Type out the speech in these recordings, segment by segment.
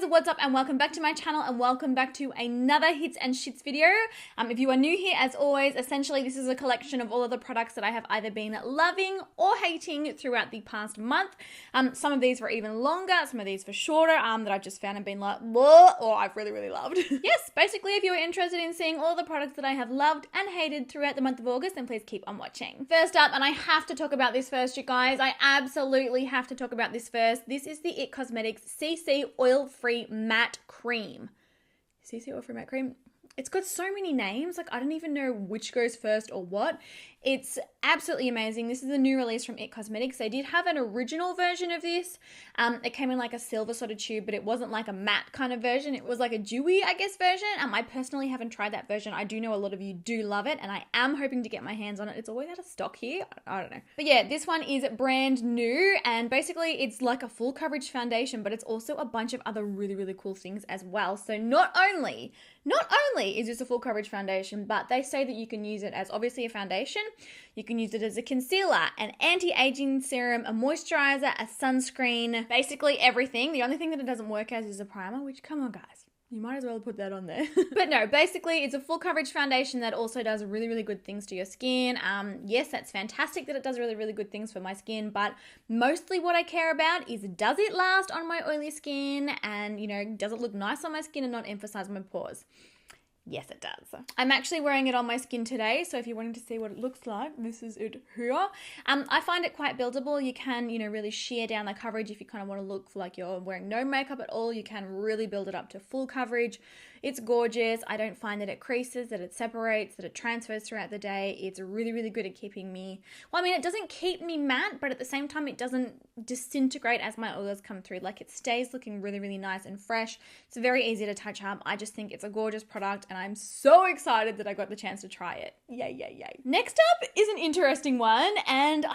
what's up and welcome back to my channel and welcome back to another hits and shits video. If you are new here, as always, essentially this is a collection of all of the products that I have either been loving or hating throughout the past month. Some of these were even longer, some of these were shorter, that I've just found and been like, whoa, or I've really loved. Yes, basically if you are interested in seeing all the products that I have loved and hated throughout the month of August, then please keep on watching. First up, and I have to talk about this first, you guys, I absolutely have to talk about this first. This is the It Cosmetics CC Oil-Free Matte Cream. CC Oil-Free Matte Cream. It's got so many names, like I don't even know which goes first or what. It's absolutely amazing. This is a new release from It Cosmetics. They did have an original version of this. It came in like a silver sort of tube, but it wasn't like a matte kind of version. It was like a dewy, I guess, version. I personally haven't tried that version. I do know a lot of you do love it, and I am hoping to get my hands on it. It's always out of stock here. I don't know. But yeah, this one is brand new, and basically it's like a full coverage foundation, but it's also a bunch of other really cool things as well. So not only is this a full coverage foundation, but they say that you can use it as obviously a foundation. You can use it as a concealer, an anti-aging serum, a moisturizer, a sunscreen, basically everything. The only thing that it doesn't work as is a primer, which, come on guys, you might as well put that on there. But no, basically it's a full coverage foundation that also does really good things to your skin. Yes, that's fantastic that it does really good things for my skin, but mostly what I care about is, does it last on my oily skin, and you know, does it look nice on my skin and not emphasize my pores? Yes, it does. I'm actually wearing it on my skin today, so if you're wanting to see what it looks like, this is it here. I find it quite buildable. You can, you know, really shear down the coverage if you kind of want to look like you're wearing no makeup at all. You can really build it up to full coverage. It's gorgeous. I don't find that it creases, that it separates, that it transfers throughout the day. It's really good at keeping me, well, I mean, it doesn't keep me matte, but at the same time, it doesn't disintegrate as my oils come through. Like, it stays looking really nice and fresh. It's very easy to touch up. I just think it's a gorgeous product, and I'm so excited that I got the chance to try it. Yay. Next up is an interesting one, and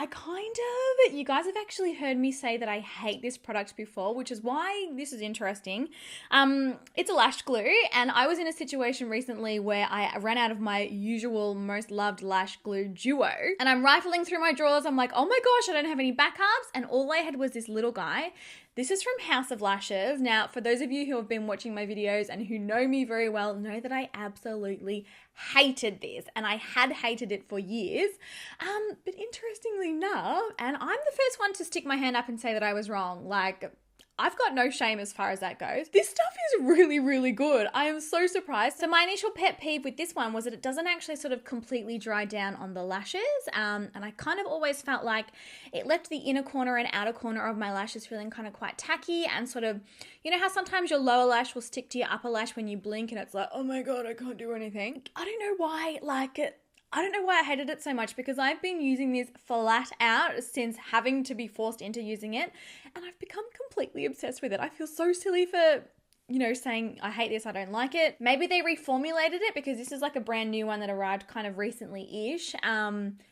you guys have actually heard me say that I hate this product before, which is why this is interesting. It's a lash glue, and I was in a situation recently where I ran out of my usual most loved lash glue duo, and I'm rifling through my drawers. I'm like, oh my gosh, I don't have any backups, and all I had was this little guy. This is from House of Lashes. Now, for those of you who have been watching my videos and who know me very well, know that I absolutely hated this, and I had hated it for years. But interestingly enough, and I'm the first one to stick my hand up and say that I was wrong, like, I've got no shame as far as that goes. This stuff is really good. I am so surprised. So my initial pet peeve with this one was that it doesn't actually sort of completely dry down on the lashes. And I kind of always felt like it left the inner corner and outer corner of my lashes feeling kind of quite tacky, and sort of, you know how sometimes your lower lash will stick to your upper lash when you blink and it's like, oh my God, I can't do anything. I don't know why, I don't know why I hated it so much, because I've been using this flat out since having to be forced into using it, and I've become completely obsessed with it. I feel so silly for, you know, saying I hate this, I don't like it. Maybe they reformulated it, because this is like a brand new one that arrived kind of recently-ish.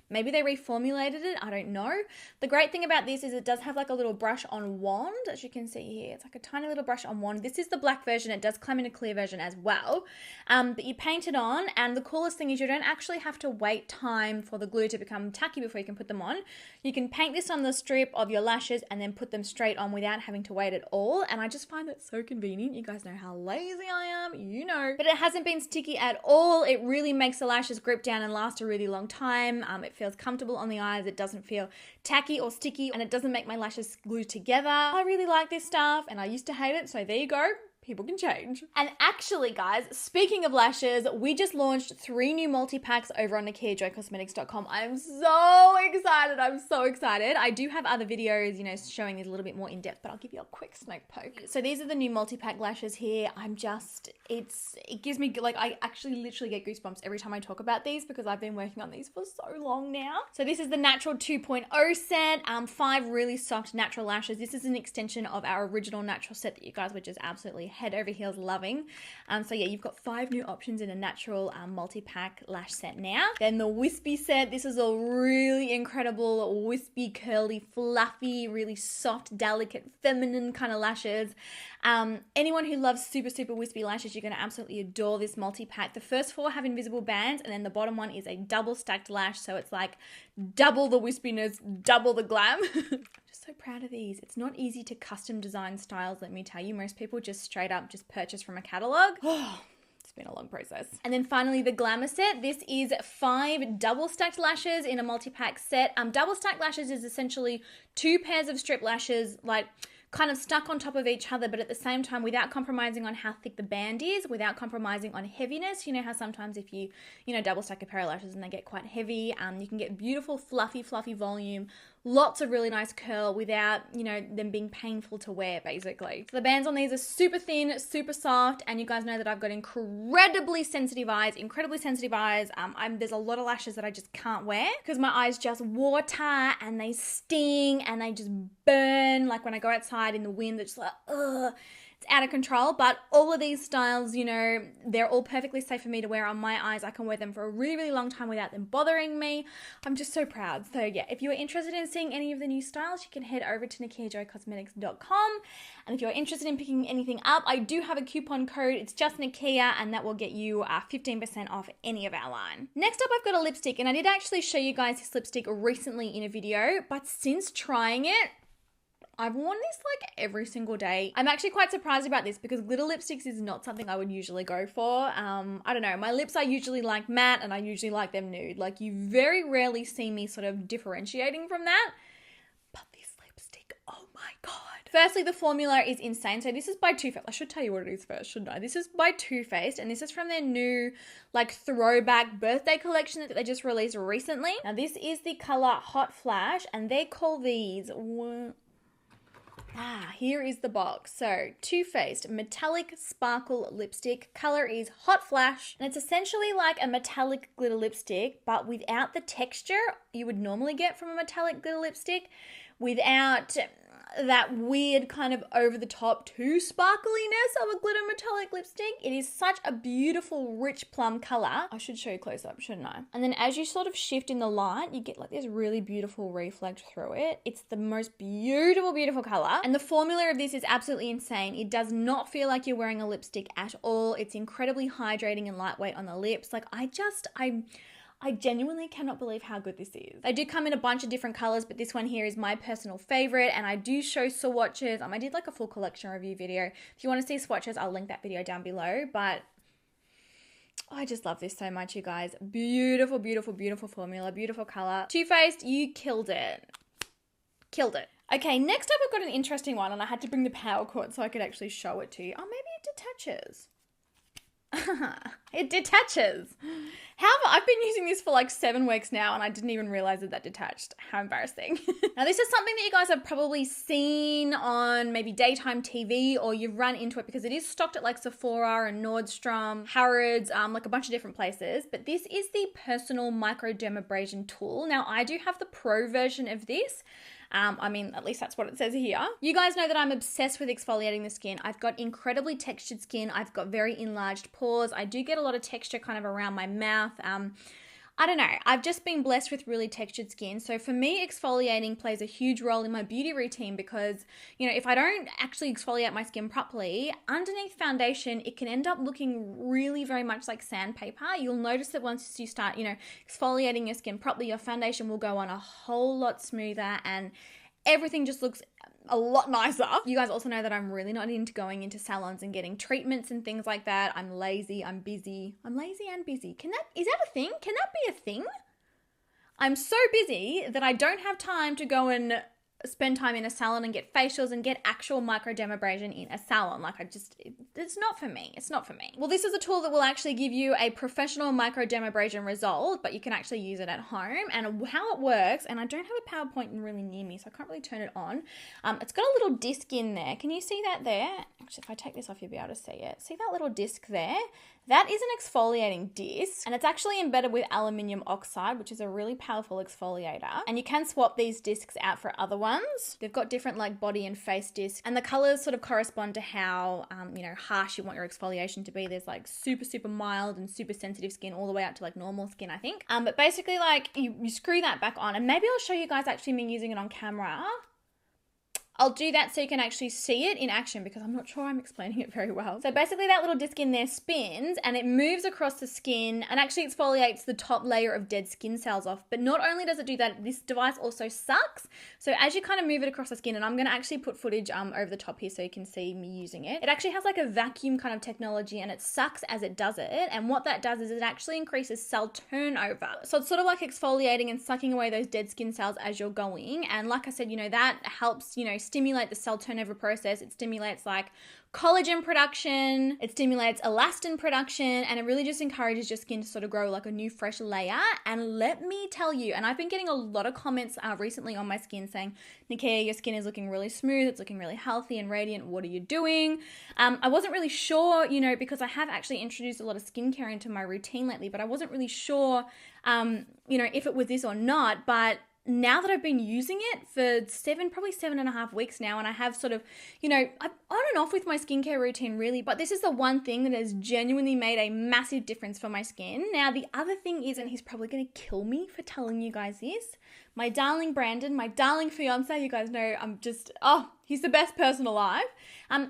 Maybe they reformulated it, I don't know. The great thing about this is it does have like a little brush on wand, as you can see here. It's like a tiny little brush on wand. This is the black version. It does come in a clear version as well. But you paint it on, and the coolest thing is you don't actually have to wait time for the glue to become tacky before you can put them on. You can paint this on the strip of your lashes and then put them straight on without having to wait at all. And I just find that so convenient. You guys know how lazy I am, you know. But it hasn't been sticky at all. It really makes the lashes grip down and last a really long time. It feels comfortable on the eyes. It doesn't feel tacky or sticky, and it doesn't make my lashes glue together. I really like this stuff, and I used to hate it, so there you go. People can change. And actually, guys, speaking of lashes, we just launched 3 new multi-packs over on nikkiajoybusiness.com. I'm so excited. I'm so excited. I do have other videos, you know, showing these a little bit more in depth, but I'll give you a quick sneak poke. So these are the new multi-pack lashes here. It gives me, like, I actually literally get goosebumps every time I talk about these, because I've been working on these for so long now. So this is the Natural 2.0 set, 5 really soft natural lashes. This is an extension of our original natural set that you guys were just absolutely head over heels loving. So yeah, you've got 5 new options in a natural multi-pack lash set now. Then the wispy set. This is a really incredible wispy, curly, fluffy, really soft, delicate, feminine kind of lashes. Anyone who loves super wispy lashes, you're going to absolutely adore this multi-pack. The first 4 have invisible bands, and then the bottom one is a double stacked lash, so it's like double the wispiness, double the glam. Just so proud of these. It's not easy to custom design styles, let me tell you. Most people just straight up just purchase from a catalog. It's been a long process. And then finally the Glamour set. This is 5 double stacked lashes in a multi-pack set. Double stacked lashes is essentially 2 pairs of strip lashes, like kind of stuck on top of each other, but at the same time without compromising on how thick the band is, without compromising on heaviness. You know how sometimes if you double stack a pair of lashes and they get quite heavy, you can get beautiful fluffy volume, lots of really nice curl without, them being painful to wear, basically. So the bands on these are super thin, super soft, and you guys know that I've got incredibly sensitive eyes. There's a lot of lashes that I just can't wear because my eyes just water and they sting and they just burn. Like when I go outside in the wind, they're just like, ugh. It's out of control, but all of these styles, they're all perfectly safe for me to wear on my eyes. I can wear them for a really, really long time without them bothering me. I'm just so proud. So yeah, if you are interested in seeing any of the new styles, you can head over to nikkiajoycosmetics.com. And if you're interested in picking anything up, I do have a coupon code. It's just Nikkia, and that will get you 15% off any of our line. Next up, I've got a lipstick, and I did actually show you guys this lipstick recently in a video, but since trying it, I've worn this like every single day. I'm actually quite surprised about this because glitter lipsticks is not something I would usually go for. I don't know, my lips are usually like matte and I usually like them nude. Like you very rarely see me sort of differentiating from that. But this lipstick, oh my God. Firstly, the formula is insane. So this is by Too Faced. I should tell you what it is first, shouldn't I? This is by Too Faced, and this is from their new like throwback birthday collection that they just released recently. Now this is the color Hot Flash, and they call these... here is the box. So, Too Faced Metallic Sparkle Lipstick. Color is Hot Flash. And it's essentially like a metallic glitter lipstick, but without the texture you would normally get from a metallic glitter lipstick, without that weird kind of over-the-top too sparkliness of a glitter metallic lipstick. It is such a beautiful, rich plum color. I should show you close up, shouldn't I? And then as you sort of shift in the light, you get like this really beautiful reflect through it. It's the most beautiful, beautiful color. And the formula of this is absolutely insane. It does not feel like you're wearing a lipstick at all. It's incredibly hydrating and lightweight on the lips. Like I genuinely cannot believe how good this is. They do come in a bunch of different colors, but this one here is my personal favorite, and I do show swatches. I did like a full collection review video. If you want to see swatches, I'll link that video down below, but I just love this so much, you guys. Beautiful, beautiful, beautiful formula, beautiful color. Too Faced, you killed it. Killed it. Okay, next up I've got an interesting one, and I had to bring the power cord so I could actually show it to you. Oh, maybe it detaches. It detaches. However, I've been using this for like 7 weeks now and I didn't even realize that detached. How embarrassing. Now this is something that you guys have probably seen on maybe daytime TV, or you've run into it because it is stocked at like Sephora and Nordstrom, Harrods, like a bunch of different places. But this is the personal microdermabrasion tool. Now I do have the pro version of this. At least that's what it says here. You guys know that I'm obsessed with exfoliating the skin. I've got incredibly textured skin. I've got very enlarged pores. I do get a lot of texture kind of around my mouth. I don't know. I've just been blessed with really textured skin. So for me, exfoliating plays a huge role in my beauty routine because, if I don't actually exfoliate my skin properly, underneath foundation, it can end up looking really very much like sandpaper. You'll notice that once you start, exfoliating your skin properly, your foundation will go on a whole lot smoother and everything just looks a lot nicer. You guys also know that I'm really not into going into salons and getting treatments and things like that. I'm lazy, I'm busy. I'm lazy and busy. Is that a thing? Can that be a thing? I'm so busy that I don't have time to go and spend time in a salon and get facials and get actual microdermabrasion in a salon. It's not for me. It's not for me. Well, this is a tool that will actually give you a professional microdermabrasion result, but you can actually use it at home. And how it works, and I don't have a PowerPoint really near me, so I can't really turn it on. It's got a little disc in there. Can you see that there? Actually, if I take this off, you'll be able to see it. See that little disc there? That is an exfoliating disc, and it's actually embedded with aluminium oxide, which is a really powerful exfoliator. And you can swap these discs out for other ones. They've got different like body and face discs, and the colors sort of correspond to how, harsh you want your exfoliation to be. There's like super, super mild and super sensitive skin all the way up to like normal skin, I think. But basically like you screw that back on, and maybe I'll show you guys actually me using it on camera. I'll do that so you can actually see it in action because I'm not sure I'm explaining it very well. So basically that little disc in there spins and it moves across the skin and actually exfoliates the top layer of dead skin cells off. But not only does it do that, this device also sucks. So as you kind of move it across the skin, and I'm going to actually put footage over the top here so you can see me using it. It actually has like a vacuum kind of technology and it sucks as it does it. And what that does is it actually increases cell turnover. So it's sort of like exfoliating and sucking away those dead skin cells as you're going. And like I said, you know, that helps, you know, stimulate the cell turnover process. It stimulates like collagen production, it stimulates elastin production, and it really just encourages your skin to sort of grow like a new fresh layer. And let me tell you, and I've been getting a lot of comments recently on my skin saying, Nikkia, your skin is looking really smooth, it's looking really healthy and radiant, what are you doing? I wasn't really sure, you know, because I have actually introduced a lot of skincare into my routine lately, but I wasn't really sure, you know, if it was this or not. But now that I've been using it for probably 7.5 weeks now, and I have sort of, you know, I'm on and off with my skincare routine really, but this is the one thing that has genuinely made a massive difference for my skin. Now, the other thing is, and he's probably going to kill me for telling you guys this, my darling Brandon, my darling fiance, you guys know I'm just, he's the best person alive.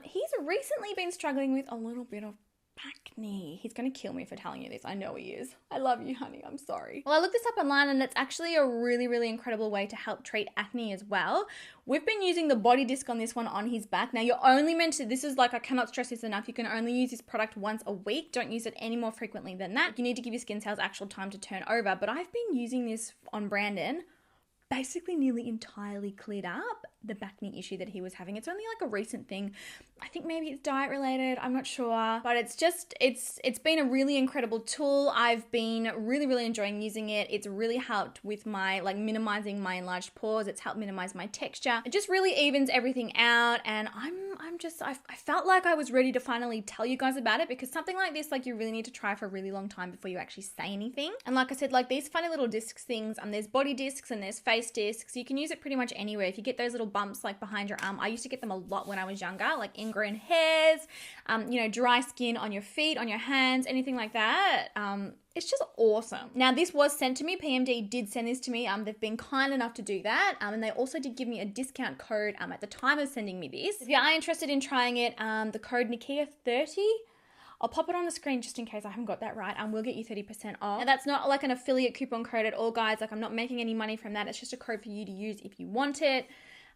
He's recently been struggling with a little bit of acne. He's going to kill me for telling you this. I know he is. I love you, honey. I'm sorry. Well, I looked this up online and it's actually a really, really incredible way to help treat acne as well. We've been using the body disc on this one on his back. Now, you're only meant to, this is like, I cannot stress this enough, you can only use this product once a week. Don't use it any more frequently than that. You need to give your skin cells actual time to turn over. But I've been using this on Brandon, basically nearly entirely cleared up the acne issue that he was having. It's only like a recent thing. I think maybe it's diet related, I'm not sure, but it's just, it's been a really incredible tool. I've been really, really enjoying using it. It's really helped with my, like, minimizing my enlarged pores. It's helped minimize my texture. It just really evens everything out, and I felt like I was ready to finally tell you guys about it, because something like this, like, you really need to try for a really long time before you actually say anything. And like I said, like, these funny little discs things, there's body discs and there's face discs. You can use it pretty much anywhere. If you get those little bumps like behind your arm, I used to get them a lot when I was younger, like ingrown hairs, you know, dry skin on your feet, on your hands, anything like that. It's just awesome. Now, this was sent to me. PMD did send this to me. They've been kind enough to do that. And they also did give me a discount code at the time of sending me this. If you are interested in trying it, the code Nikkia30, I'll pop it on the screen just in case I haven't got that right, and we'll get you 30% off. And that's not like an affiliate coupon code at all, guys. Like, I'm not making any money from that. It's just a code for you to use if you want it.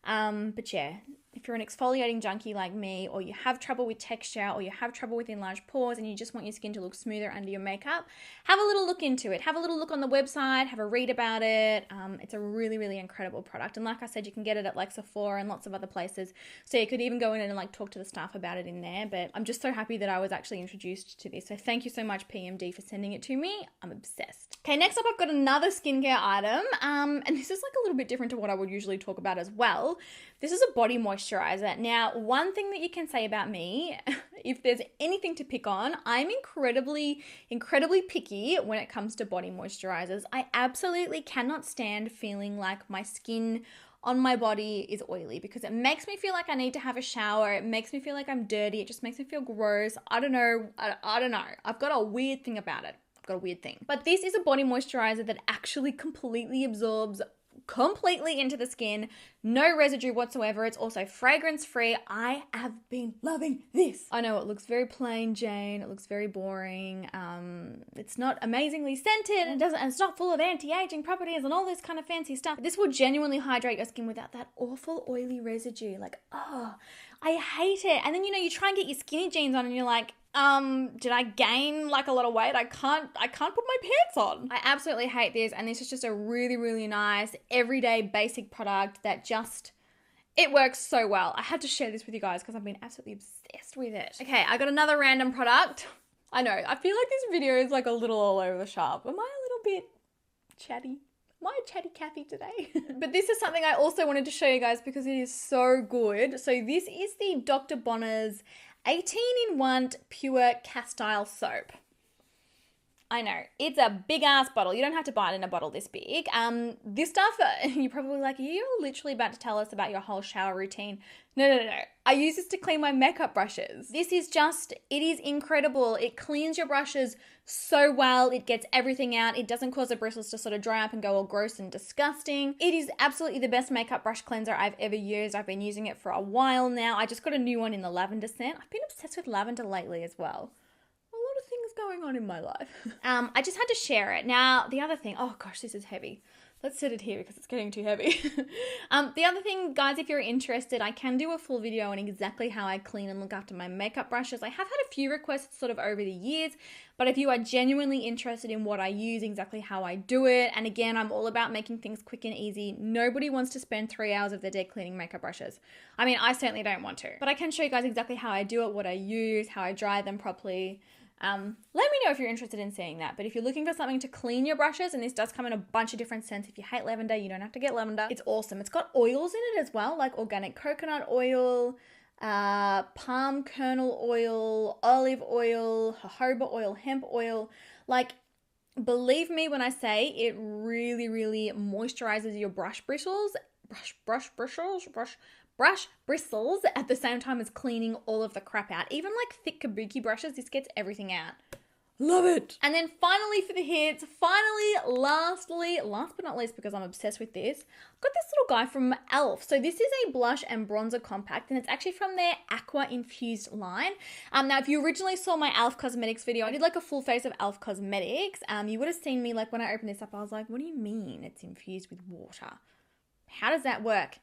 But yeah, if you're an exfoliating junkie like me, or you have trouble with texture, or you have trouble with enlarged pores, and you just want your skin to look smoother under your makeup, have a little look into it. Have a little look on the website, have a read about it. It's a really, really incredible product. And like I said, you can get it at like Sephora and lots of other places. So you could even go in and like talk to the staff about it in there. But I'm just so happy that I was actually introduced to this. So thank you so much, PMD, for sending it to me. I'm obsessed. Okay, next up, I've got another skincare item. And this is like a little bit different to what I would usually talk about as well. This is a body moisturizer. Now, one thing that you can say about me, if there's anything to pick on, I'm incredibly, incredibly picky when it comes to body moisturizers. I absolutely cannot stand feeling like my skin on my body is oily, because it makes me feel like I need to have a shower. It makes me feel like I'm dirty. It just makes me feel gross. I don't know. I don't know. I've got a weird thing about it. But this is a body moisturizer that actually completely absorbs completely into the skin, no residue whatsoever. It's also fragrance free. I have been loving this. I know it looks very plain Jane, it looks very boring, it's not amazingly scented, and it's not full of anti-aging properties and all this kind of fancy stuff. This will genuinely hydrate your skin without that awful oily residue. Like, oh, I hate it. And then, you know, you try and get your skinny jeans on and you're like, did I gain like a lot of weight? I can't put my pants on. I absolutely hate this, and this is just a really, really nice everyday basic product that just, it works so well. I had to share this with you guys because I've been absolutely obsessed with it. Okay, I got another random product. I know, I feel like this video is like a little all over the shop. Am I a little bit chatty? Am I a chatty Cathy today? But this is something I also wanted to show you guys because it is so good. So this is the Dr. Bonner's 18-in-1 Pure Castile Soap. I know. It's a big ass bottle. You don't have to buy it in a bottle this big. This stuff, you're probably like, you're literally about to tell us about your whole shower routine. No. I use this to clean my makeup brushes. This is just, it is incredible. It cleans your brushes so well. It gets everything out. It doesn't cause the bristles to sort of dry up and go all gross and disgusting. It is absolutely the best makeup brush cleanser I've ever used. I've been using it for a while now. I just got a new one in the lavender scent. I've been obsessed with lavender lately as well. Things going on in my life. I just had to share it. Now, the other thing, oh gosh, this is heavy. Let's set it here because it's getting too heavy. The other thing, guys, if you're interested, I can do a full video on exactly how I clean and look after my makeup brushes. I have had a few requests sort of over the years, but if you are genuinely interested in what I use, exactly how I do it, and again, I'm all about making things quick and easy. Nobody wants to spend 3 hours of their day cleaning makeup brushes. I mean, I certainly don't want to, but I can show you guys exactly how I do it, what I use, how I dry them properly. Let me know if you're interested in seeing that. But if you're looking for something to clean your brushes, and this does come in a bunch of different scents. If you hate lavender, you don't have to get lavender. It's awesome. It's got oils in it as well, like organic coconut oil, palm kernel oil, olive oil, jojoba oil, hemp oil. Like, believe me when I say it really, really moisturizes your brush bristles. Brush bristles at the same time as cleaning all of the crap out. Even like thick kabuki brushes, this gets everything out. Love it. And then finally for the hits, last but not least, because I'm obsessed with this, I've got this little guy from e.l.f. So this is a blush and bronzer compact, and it's actually from their Aqua Infused line. Now, if you originally saw my e.l.f. Cosmetics video, I did like a full face of e.l.f. Cosmetics. You would have seen me, like when I opened this up, I was like, what do you mean it's infused with water? How does that work?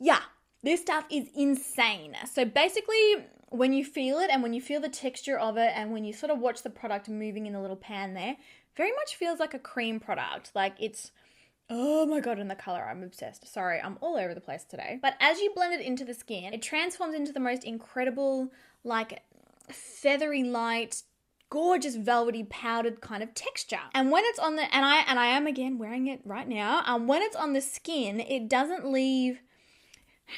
Yeah. This stuff is insane. So basically, when you feel it and when you feel the texture of it and when you sort of watch the product moving in the little pan there, very much feels like a cream product. Like it's, oh my God, and the color, I'm obsessed. Sorry, I'm all over the place today. But as you blend it into the skin, it transforms into the most incredible, like feathery light, gorgeous velvety powdered kind of texture. And when it's on the, and I am again wearing it right now, when it's on the skin, it doesn't leave,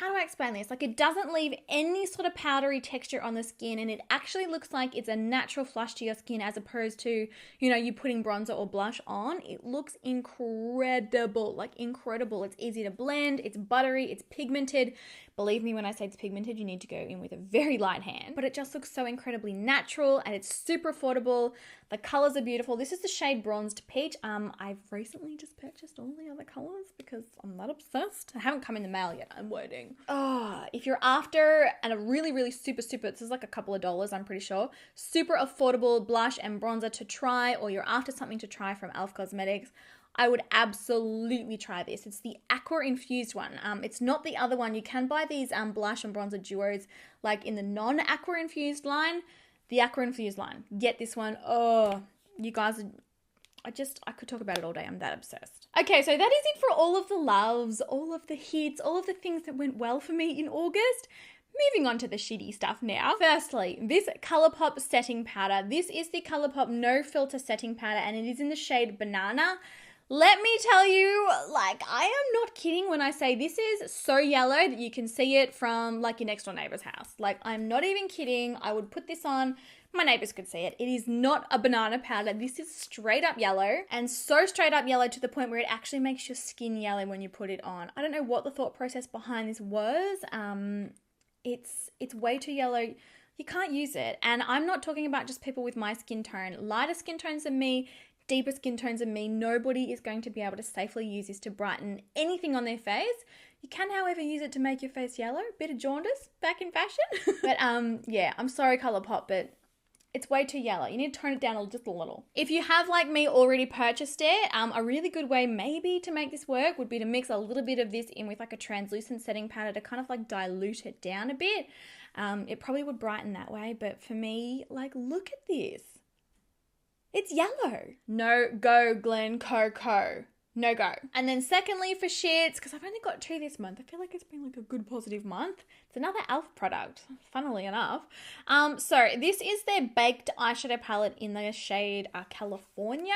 how do I explain this? Like it doesn't leave any sort of powdery texture on the skin, and it actually looks like it's a natural flush to your skin as opposed to, you know, you putting bronzer or blush on. It looks incredible, like incredible. It's easy to blend, it's buttery, it's pigmented. Believe me when I say it's pigmented, you need to go in with a very light hand, but it just looks so incredibly natural and it's super affordable. The colors are beautiful. This is the shade Bronzed Peach. I've recently just purchased all the other colors because I'm that obsessed. I haven't come in the mail yet. I'm waiting. Oh, if you're after and a really, really super, this is like a couple of dollars, I'm pretty sure, super affordable blush and bronzer to try, or you're after something to try from e.l.f. Cosmetics, I would absolutely try this. It's the Aqua Infused one. It's not the other one. You can buy these blush and bronzer duos like in the non-Aqua Infused line. The Aqua Infused line. Get this one. Oh, you guys, I could talk about it all day. I'm that obsessed. Okay, so that is it for all of the loves, all of the hits, all of the things that went well for me in August. Moving on to the shitty stuff now. Firstly, this ColourPop setting powder. This is the ColourPop No Filter setting powder, and it is in the shade Banana. Let me tell you, like, I am not kidding when I say this is so yellow that you can see it from, like, your next door neighbor's house. Like, I'm not even kidding. I would put this on. My neighbors could see it. It is not a banana powder. This is straight up yellow, and so straight up yellow to the point where it actually makes your skin yellow when you put it on. I don't know what the thought process behind this was. It's way too yellow. You can't use it. And I'm not talking about just people with my skin tone. Lighter skin tones than me, deeper skin tones than me, nobody is going to be able to safely use this to brighten anything on their face. You can, however, use it to make your face yellow. Bit of jaundice, back in fashion. But yeah, I'm sorry ColourPop, but it's way too yellow. You need to tone it down just a little. If you have, like me, already purchased it, a really good way maybe to make this work would be to mix a little bit of this in with like a translucent setting powder to kind of like dilute it down a bit. It probably would brighten that way, but for me, like, look at this. It's yellow. No go, Glen Coco. No go. And then secondly for shits, because I've only got 2 this month. I feel like it's been like a good positive month. It's another e.l.f. product, funnily enough. So this is their baked eyeshadow palette in the shade California.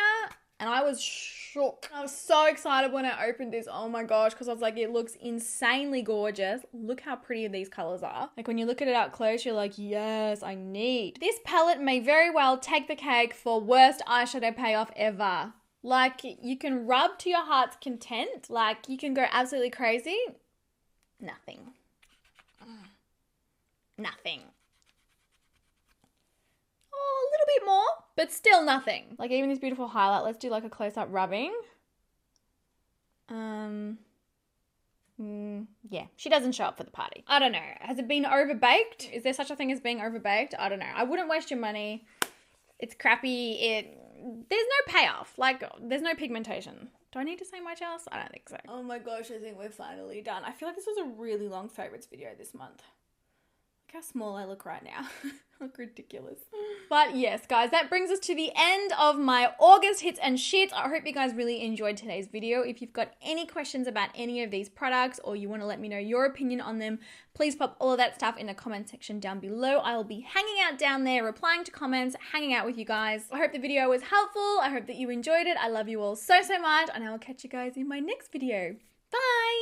And I was shook. I was so excited when I opened this. Oh my gosh, because I was like, it looks insanely gorgeous. Look how pretty these colors are. Like when you look at it up close, you're like, yes, I need. This palette may very well take the cake for worst eyeshadow payoff ever. Like you can rub to your heart's content. Like you can go absolutely crazy. Nothing. Nothing. Oh, a little bit more, but still nothing. Like even this beautiful highlight, let's do like a close-up rubbing. Yeah, she doesn't show up for the party. I don't know. Has it been overbaked? Is there such a thing as being overbaked? I don't know. I wouldn't waste your money. It's crappy. There's no payoff. Like there's no pigmentation. Do I need to say much else? I don't think so. Oh my gosh, I think we're finally done. I feel like this was a really long favorites video this month. Look how small I look right now. I look ridiculous. But yes, guys, that brings us to the end of my August hits and shits. I hope you guys really enjoyed today's video. If you've got any questions about any of these products or you want to let me know your opinion on them, please pop all of that stuff in the comment section down below. I will be hanging out down there, replying to comments, hanging out with you guys. I hope the video was helpful. I hope that you enjoyed it. I love you all so, so much, and I will catch you guys in my next video. Bye!